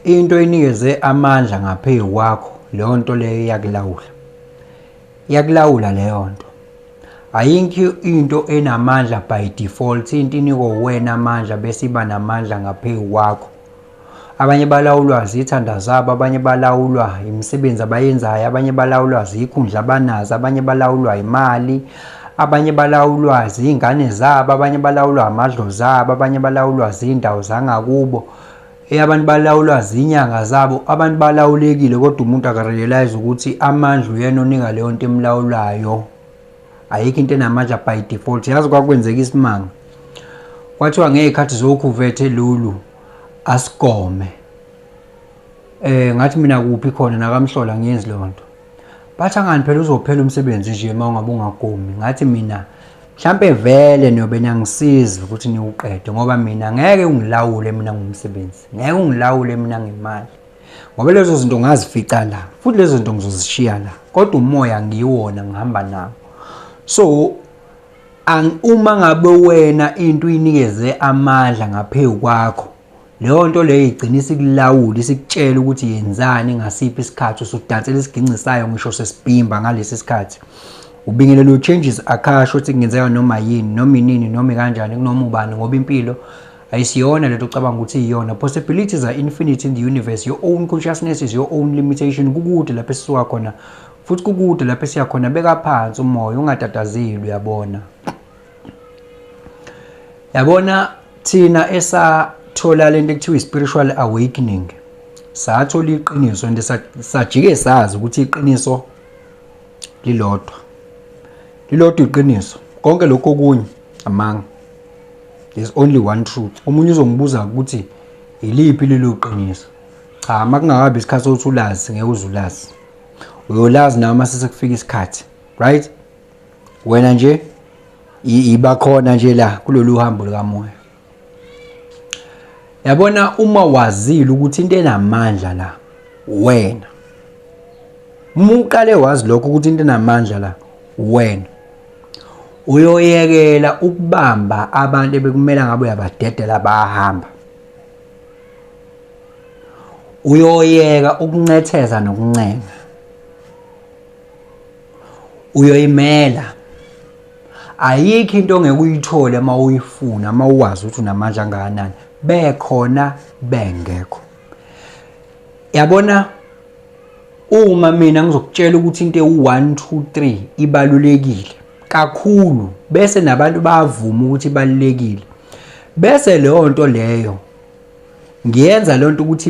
into enikeze amandla ngaphezu kwakho leyo nto leyo iyakulawula leyo nto. Ayikho into enamandla by default, into iniko wena amandla bese iba namandla ngaphezu kwakho. Abanye balawulwa izithanda zabo, abanye balawulwa imisebenzi abayenzayo, abanye balawulwa izikhundla abanazo, abanye balawulwa imali, abanye balawulwa izingane zabo, abanye balawulwa amadlozi abo, abanye balawulwa izindawo zangakubo, abantu balawulwa izinyanga zabo. Abantu balawulekile kodwa umuntu akarealize ukuthi amandla uyena onika leyo nto emlawulayo. Ayikho into enamandla by default. Yazi kwakwenzeka isimanga, kwathiwa ngezikhathi zokhuvethe lulu asigome. Ngathi mina kuphi khona nakamhlola ngiyenzi leyo nto. Bathi angani phela uzophela umsebenzi nje uma ungabe ungagomi. Ngathi mina mhlambe vele niyobe niyangisiza ukuthi niwuqede, ngoba mina ngeke ungilawule mina ngumsebenzi, ngeke ungilawule mina ngemali, ngoba lezo zinto ngazifica la futhi lezo zinto ngizozishiya la, kodwa umoya ngiwona ngihamba nawo. So uma ngabe wena into uyinikeze amandla ngaphezu kwakho, leyo nto leyo igcina isikulawula, isikutshela ukuthi yenzani ngasiphi isikhathi, usudansela isiginci sayo ngisho sesibhimba ngalesi sikhathi. Ubingelela changes akhasho ukuthi kungenzeka noma yini, noma inini, noma kanjani, kunoma ubani, ngoba impilo ayisiyona lento ucabanga ukuthi iyona. Possibilities are infinite in the universe. Your own consciousness is your own limitation. Kukude lapho esisuka khona futhi kukude lapho esiya khona. Beka phansi umoya, ungatatazeli. Yabona thina esathola lento ekuthiwa spiritual awakening, sathola iqiniso and sajike sazi ukuthi iqiniso lilodwa iqiniso. Konke lokho okunye amanga. There's only one truth. Omunye uzongibuza ukuthi iliphi lelo qiniso. Cha, makungakabi isikhathi sokuthi ulazi, ngeke uzulazi. Uyolazi nawe mase sekufika isikhathi, right? Wena nje iba khona nje la kulolu hambo likamoya. Yabona, uma wazile ukuthi into enamandla la wena, uma uqale wazi lokho ukuthi into enamandla la wena, uyoyekela ukubamba abantu ebekumela ngabe uyabadedela bahamba. Uyoyeka ukuncetheza nokuncenga. Uyoyimela. Ayikho into ongeke uyithole uma uyifuna, uma uwazi ukuthi unamandla kangakanani, bekhona bengekho. Yabona, uma mina ngizokutshela ukuthi into e1 2 3 ibalulekile kakhulu, bese nabantu bavuma ukuthi ibalulekile, bese leyo nto leyo ngiyenza lento ukuthi